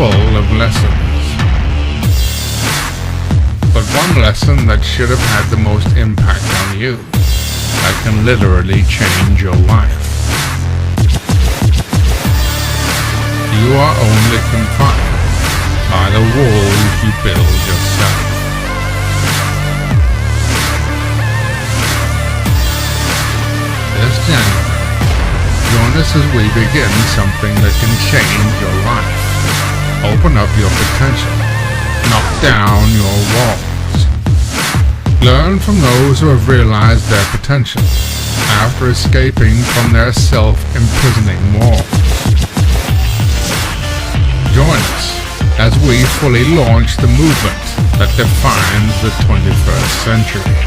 full of lessons. But one lesson that should have had the most impact on you, that can literally change your life. You are only confined by the walls you build yourself. This January, join us as we begin something that can change your life. Open up your potential. Knock down your walls. Learn from those who have realized their potential after escaping from their self-imprisoning walls. Join us as we fully launch the movement that defines the 21st century.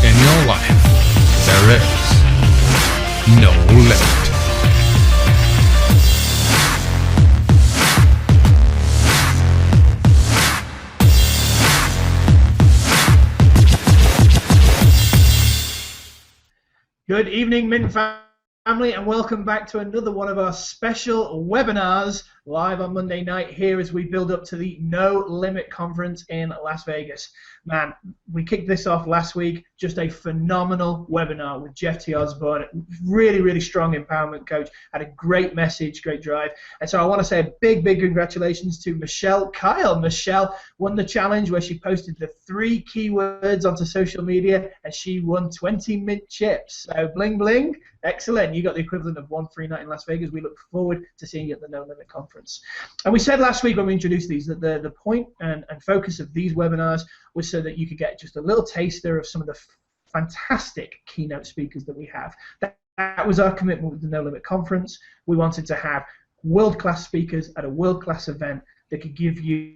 In your life, there is no limit. Good evening, Mynt family, and welcome back to another one of our special webinars live on Monday night here as we build up to the No Limit Conference in Las Vegas. Man, we kicked this off last week, just a phenomenal webinar with Jeff T. Osborne, really strong empowerment coach, had a great message, great drive. And so I want to say a big congratulations to Michelle Kyle. Michelle won the challenge where she posted the 3 keywords onto social media and she won 20 Mynt chips. So bling bling, excellent. You got the equivalent of one free night in Las Vegas. We look forward to seeing you at the No Limit Conference. And we said last week when we introduced these that the point and focus of these webinars was so that you could get just a little taster of some of the fantastic keynote speakers that we have. That was our commitment with the No Limit Conference. We wanted to have world-class speakers at a world-class event that could give you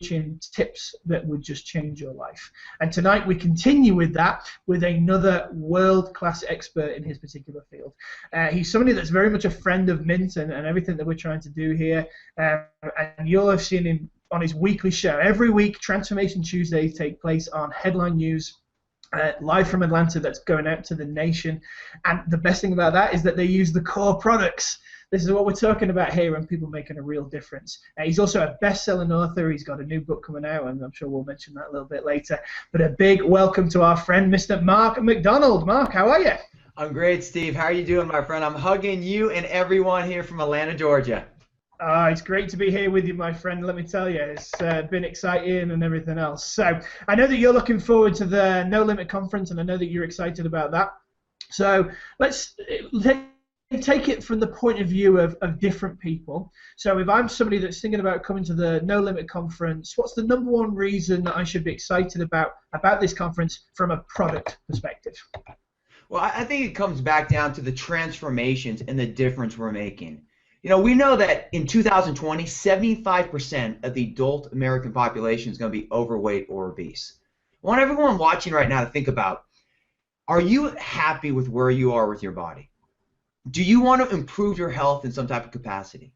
tips that would just change your life. And tonight we continue with that with another world-class expert in his particular field. He's somebody that's very much a friend of Mynt and everything that we're trying to do here. And you'll have seen him on his weekly show. Every week, Transformation Tuesdays take place on Headline News, live from Atlanta, that's going out to the nation. And the best thing about that is that they use the core products. This is what we're talking about here and people making a real difference. He's also a best-selling author. He's got a new book coming out, and I'm sure we'll mention that a little bit later. But a big welcome to our friend, Mr. Mark Macdonald. Mark, how are you? I'm great, Steve. How are you doing, my friend? I'm hugging you and everyone here from Atlanta, Georgia. It's great to be here with you, my friend. Let me tell you, it's been exciting and everything else. So I know that you're looking forward to the No Limit Conference, and I know that you're excited about that. So let's take it from the point of view of different people. So if I'm somebody that's thinking about coming to the No Limit Conference, what's the number one reason that I should be excited about this conference from a product perspective? Well, I think it comes back down to the transformations and the difference we're making. You know, we know that in 2020, 75% of the adult American population is going to be overweight or obese. I want everyone watching right now to think about, are you happy with where you are with your body? Do you want to improve your health in some type of capacity?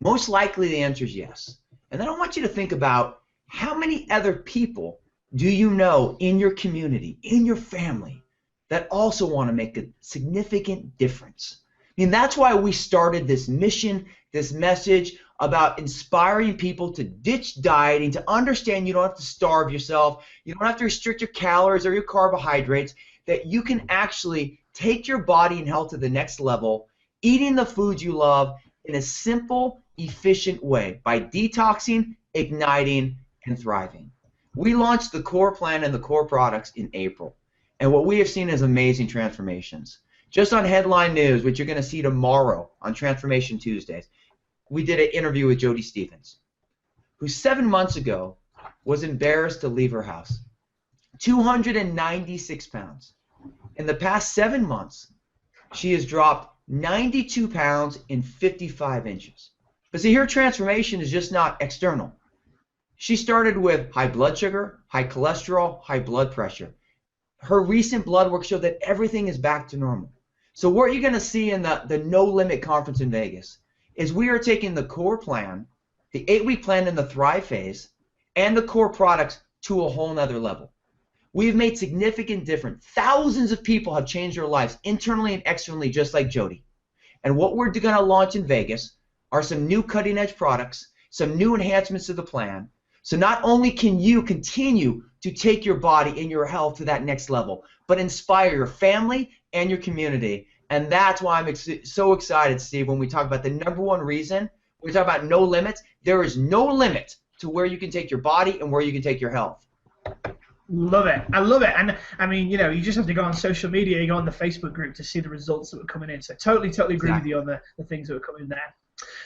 Most likely the answer is yes. And then I want you to think about how many other people do you know in your community, in your family, that also want to make a significant difference? I mean, that's why we started this mission, this message about inspiring people to ditch dieting, to understand you don't have to starve yourself, you don't have to restrict your calories or your carbohydrates, that you can actually take your body and health to the next level, eating the foods you love in a simple, efficient way by detoxing, igniting, and thriving. We launched the core plan and the core products in April, and what we have seen is amazing transformations. Just on Headline News, which you're going to see tomorrow on Transformation Tuesdays, we did an interview with Jody Stevens, who 7 months ago was embarrassed to leave her house. 296 pounds. In the past 7 months, she has dropped 92 pounds in 55 inches. But see, her transformation is just not external. She started with high blood sugar, high cholesterol, high blood pressure. Her recent blood work showed that everything is back to normal. So what you're going to see in the No Limit Conference in Vegas is we are taking the core plan, the 8-week plan in the Thrive phase, and the core products to a whole nother level. We've made significant difference. Thousands of people have changed their lives internally and externally, just like Jody. And what we're going to launch in Vegas are some new cutting-edge products, some new enhancements to the plan. So not only can you continue to take your body and your health to that next level, but inspire your family and your community. And that's why I'm so excited, Steve, when we talk about the number one reason. We talk about no limits. There is no limit to where you can take your body and where you can take your health. Love it. I love it. And I mean, you know, you just have to go on social media, you go on the Facebook group to see the results that were coming in. So totally agree with you on the things that were coming in there.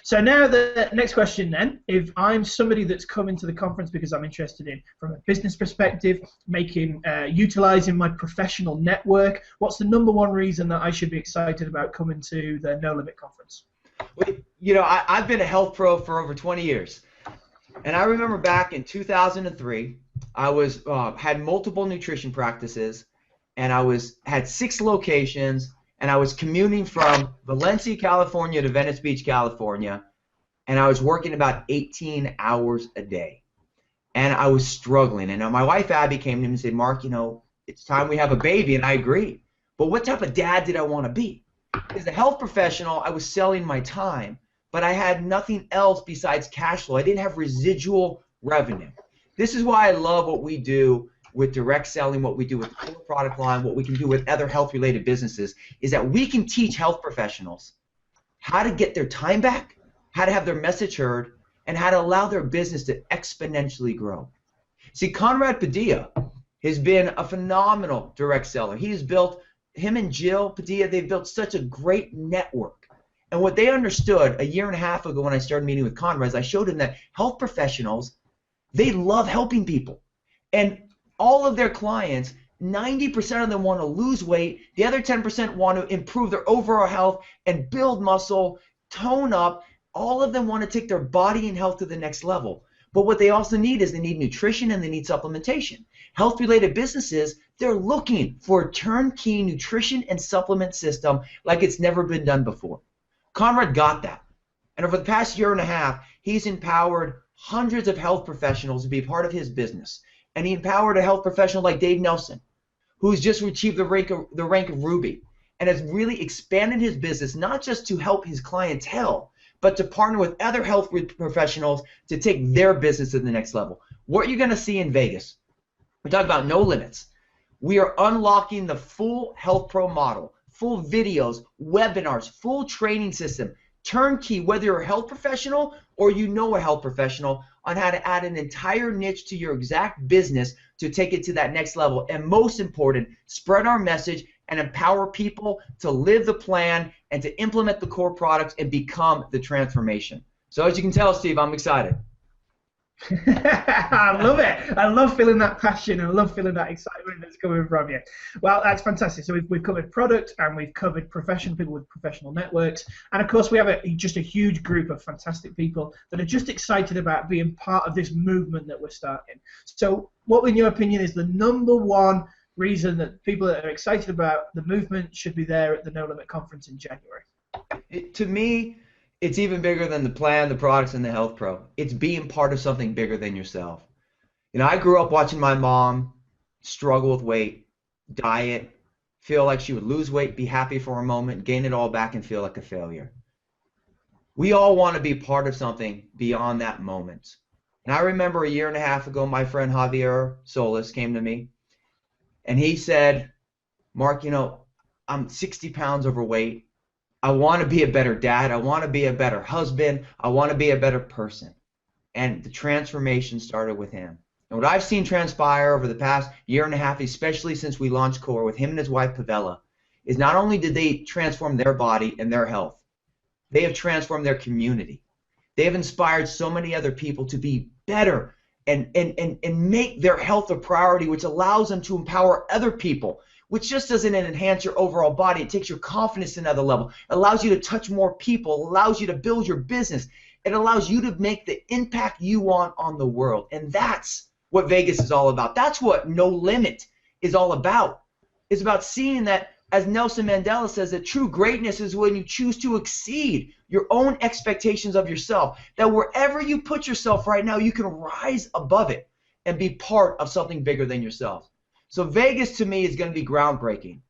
So now the next question then, if I'm somebody that's coming to the conference because I'm interested in, from a business perspective, utilizing my professional network, what's the number one reason that I should be excited about coming to the No Limit Conference? You know, I've been a health pro for over 20 years. And I remember back in 2003, I had multiple nutrition practices, and had 6 locations, and I was commuting from Valencia, California to Venice Beach, California, and I was working about 18 hours a day. And I was struggling. And my wife Abby came to me and said, Mark, you know, it's time we have a baby, and I agreed. But what type of dad did I want to be? As a health professional, I was selling my time, but I had nothing else besides cash flow. I didn't have residual revenue. This is why I love what we do with direct selling, what we do with the core product line, what we can do with other health-related businesses, is that we can teach health professionals how to get their time back, how to have their message heard, and how to allow their business to exponentially grow. See, Conrad Padilla has been a phenomenal direct seller. Him and Jill Padilla, they've built such a great network. And what they understood a year and a half ago when I started meeting with Conrad is I showed them that health professionals, they love helping people. And all of their clients, 90% of them want to lose weight. The other 10% want to improve their overall health and build muscle, tone up. All of them want to take their body and health to the next level. But what they also need is they need nutrition and they need supplementation. Health-related businesses, they're looking for a turnkey nutrition and supplement system like it's never been done before. Conrad got that. And over the past year and a half, he's empowered hundreds of health professionals to be part of his business. And he empowered a health professional like Dave Nelson, who's just achieved the rank of Ruby, and has really expanded his business, not just to help his clientele, but to partner with other health professionals to take their business to the next level. What you're going to see in Vegas, we talk about no limits. We are unlocking the full Health Pro model, full videos, webinars, full training system, turnkey, whether you're a health professional or you know a health professional, on how to add an entire niche to your exact business to take it to that next level. And most important, spread our message and empower people to live the plan and to implement the core products and become the transformation. So as you can tell, Steve, I'm excited. I love it. I love feeling that passion and I love feeling that excitement that's coming from you. Well, that's fantastic. So we've covered product and we've covered professional people with professional networks. And of course, we have just a huge group of fantastic people that are just excited about being part of this movement that we're starting. So what, in your opinion, is the number one reason that people that are excited about the movement should be there at the No Limit Conference in January? To me, it's even bigger than the plan, the products, and the Health Pro. It's being part of something bigger than yourself. You know, I grew up watching my mom struggle with weight, diet, feel like she would lose weight, be happy for a moment, gain it all back, and feel like a failure. We all want to be part of something beyond that moment. And I remember a year and a half ago, my friend Javier Solis came to me, and he said, Mark, you know, I'm 60 pounds overweight. I want to be a better dad. I want to be a better husband. I want to be a better person. And the transformation started with him. And what I've seen transpire over the past year and a half, especially since we launched Core with him and his wife Pavella, is not only did they transform their body and their health, they have transformed their community. They have inspired so many other people to be better and make their health a priority, which allows them to empower other people, which just doesn't enhance your overall body. It takes your confidence to another level. It allows you to touch more people. It allows you to build your business. It allows you to make the impact you want on the world. And that's what Vegas is all about. That's what No Limit is all about. It's about seeing that, as Nelson Mandela says, that true greatness is when you choose to exceed your own expectations of yourself. That wherever you put yourself right now, you can rise above it and be part of something bigger than yourself. So Vegas to me is going to be groundbreaking.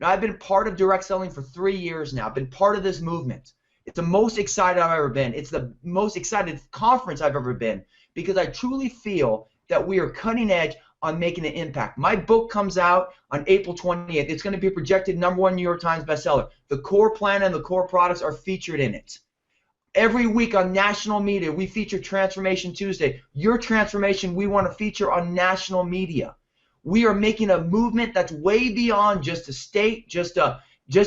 Now, I've been part of direct selling for 3 years now. I've been part of this movement. It's the most excited I've ever been. It's the most excited conference I've ever been because I truly feel that we are cutting edge on making an impact. My book comes out on April 28th. It's going to be projected #1 New York Times bestseller. The core plan and the core products are featured in it. Every week on national media, we feature Transformation Tuesday. Your transformation, we want to feature on national media. We are making a movement that's way beyond just a state, just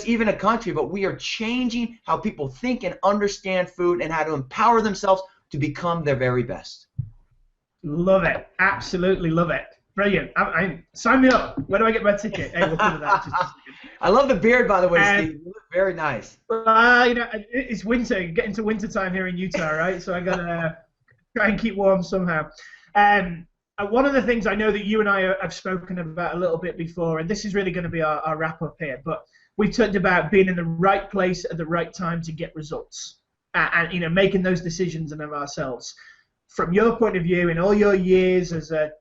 even a country, but we are changing how people think and understand food and how to empower themselves to become their very best. Love it. Absolutely love it. Brilliant. Sign me up. Where do I get my ticket? Hey, we'll do that. Just a second. I love the beard, by the way, Steve. You look very nice. It's winter. Getting to winter time here in Utah, right? So I gotta try and keep warm somehow. One of the things I know that you and I have spoken about a little bit before, and this is really going to be our wrap up here, but we talked about being in the right place at the right time to get results, and making those decisions in of ourselves. From your point of view, in all your years as a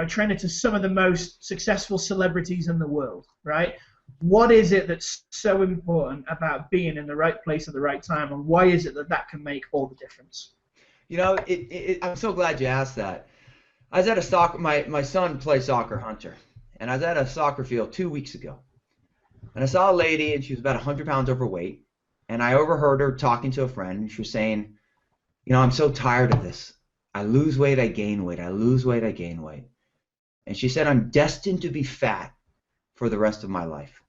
trainer to some of the most successful celebrities in the world, right? What is it that's so important about being in the right place at the right time, and why is it that can make all the difference? I'm so glad you asked that. I was at a soccer. My son plays soccer, Hunter, and I was at a soccer field 2 weeks ago, and I saw a lady, and she was about 100 pounds overweight, and I overheard her talking to a friend, and she was saying, I'm so tired of this. I lose weight, I gain weight. I lose weight, I gain weight. And she said, I'm destined to be fat for the rest of my life.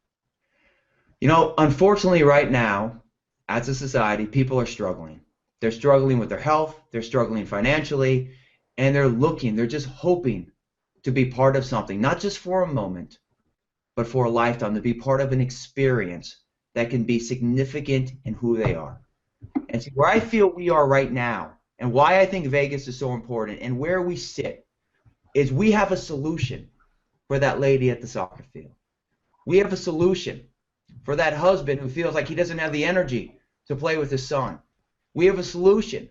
Unfortunately, right now, as a society, people are struggling. They're struggling with their health, they're struggling financially, and they're just hoping to be part of something, not just for a moment, but for a lifetime, to be part of an experience that can be significant in who they are. And see, where I feel we are right now, and why I think Vegas is so important, and where we sit, is we have a solution for that lady at the soccer field. We have a solution for that husband who feels like he doesn't have the energy to play with his son. We have a solution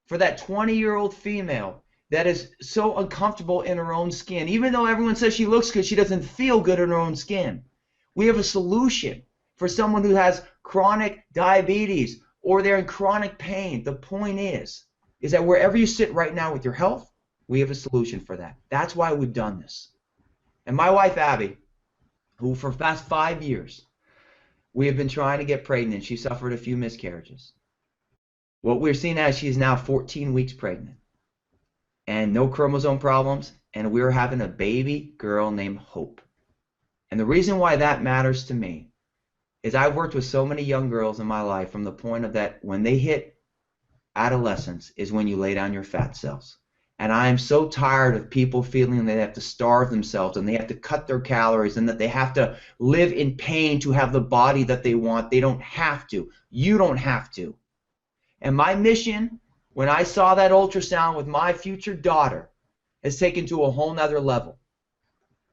for that 20-year-old female that is so uncomfortable in her own skin. Even though everyone says she looks good, she doesn't feel good in her own skin. We have a solution for someone who has chronic diabetes or they're in chronic pain. The point is that wherever you sit right now with your health, we have a solution for that. That's why we've done this. And my wife, Abby, who for the past 5 years, we have been trying to get pregnant. She suffered a few miscarriages. What we're seeing now is she's now 14 weeks pregnant and no chromosome problems, and we're having a baby girl named Hope. And the reason why that matters to me is I've worked with so many young girls in my life from the point of that when they hit adolescence is when you lay down your fat cells. And I am so tired of people feeling they have to starve themselves and they have to cut their calories and that they have to live in pain to have the body that they want. They don't have to. You don't have to. And my mission, when I saw that ultrasound with my future daughter, has taken to a whole nother level.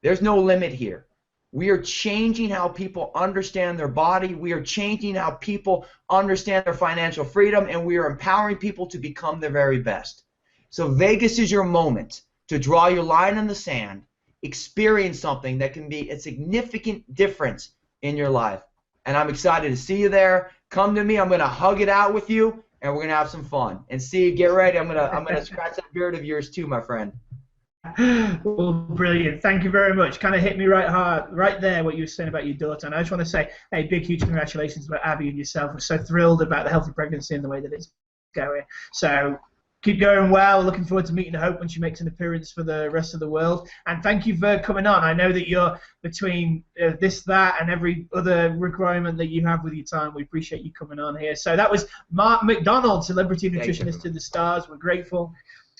There's no limit here. We are changing how people understand their body. We are changing how people understand their financial freedom, and we are empowering people to become their very best. So Vegas is your moment to draw your line in the sand, experience something that can be a significant difference in your life. And I'm excited to see you there. Come to me. I'm going to hug it out with you, and we're going to have some fun. And Steve, get ready. I'm gonna scratch that beard of yours too, my friend. Well, brilliant. Thank you very much. Kind of hit me right hard, right there, what you were saying about your daughter. And I just want to say, hey, big, huge congratulations about Abby and yourself. We're so thrilled about the healthy pregnancy and the way that it's going. So keep going well. Looking forward to meeting Hope when she makes an appearance for the rest of the world. And thank you for coming on. I know that you're between this, that, and every other requirement that you have with your time. We appreciate you coming on here. So that was Mark Macdonald, Celebrity Nutritionist to the Stars. We're grateful.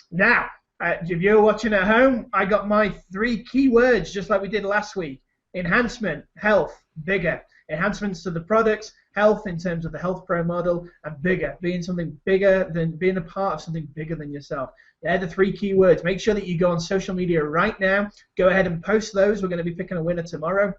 Now, if you're watching at home, I got my 3 key words, just like we did last week. Enhancement, health, bigger. Enhancements to the products, health in terms of the Health Pro model, and bigger, being something bigger than being a part of something bigger than yourself. They're the 3 key words. Make sure that you go on social media right now. Go ahead and post those. We're going to be picking a winner tomorrow.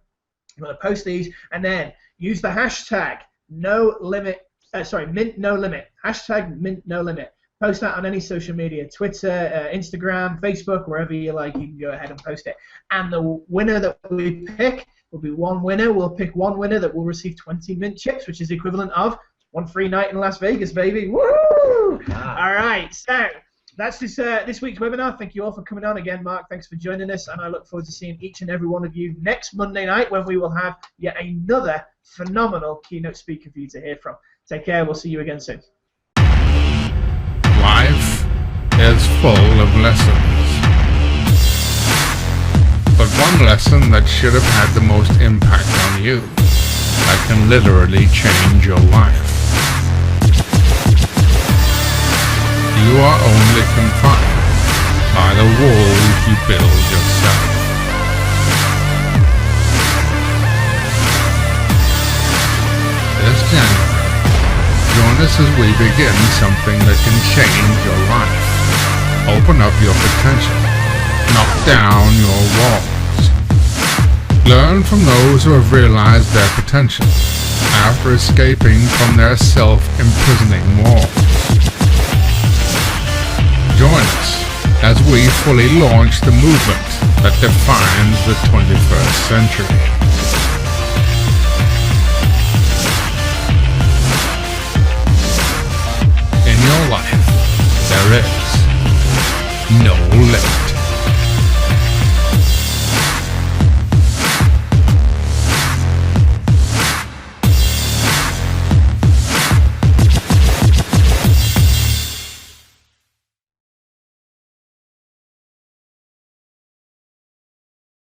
I'm going to post these, and then use the hashtag Mynt No Limit. Hashtag Mynt No Limit. Post that on any social media, Twitter, Instagram, Facebook, wherever you like, you can go ahead and post it. And the winner that we pick will be one winner. We'll pick one winner that will receive 20 Mint chips, which is the equivalent of one free night in Las Vegas, baby. Woo! All right, so that's this week's webinar. Thank you all for coming on again, Mark. Thanks for joining us, and I look forward to seeing each and every one of you next Monday night when we will have yet another phenomenal keynote speaker for you to hear from. Take care. We'll see you again soon. Life is full of lessons. But one lesson that should have had the most impact on you, that can literally change your life. You are only confined by the walls you build yourself. This January, join us as we begin something that can change your life. Open up your potential. Knock down your walls. Learn from those who have realized their potential after escaping from their self-imprisoning walls. Join us as we fully launch the movement that defines the 21st century.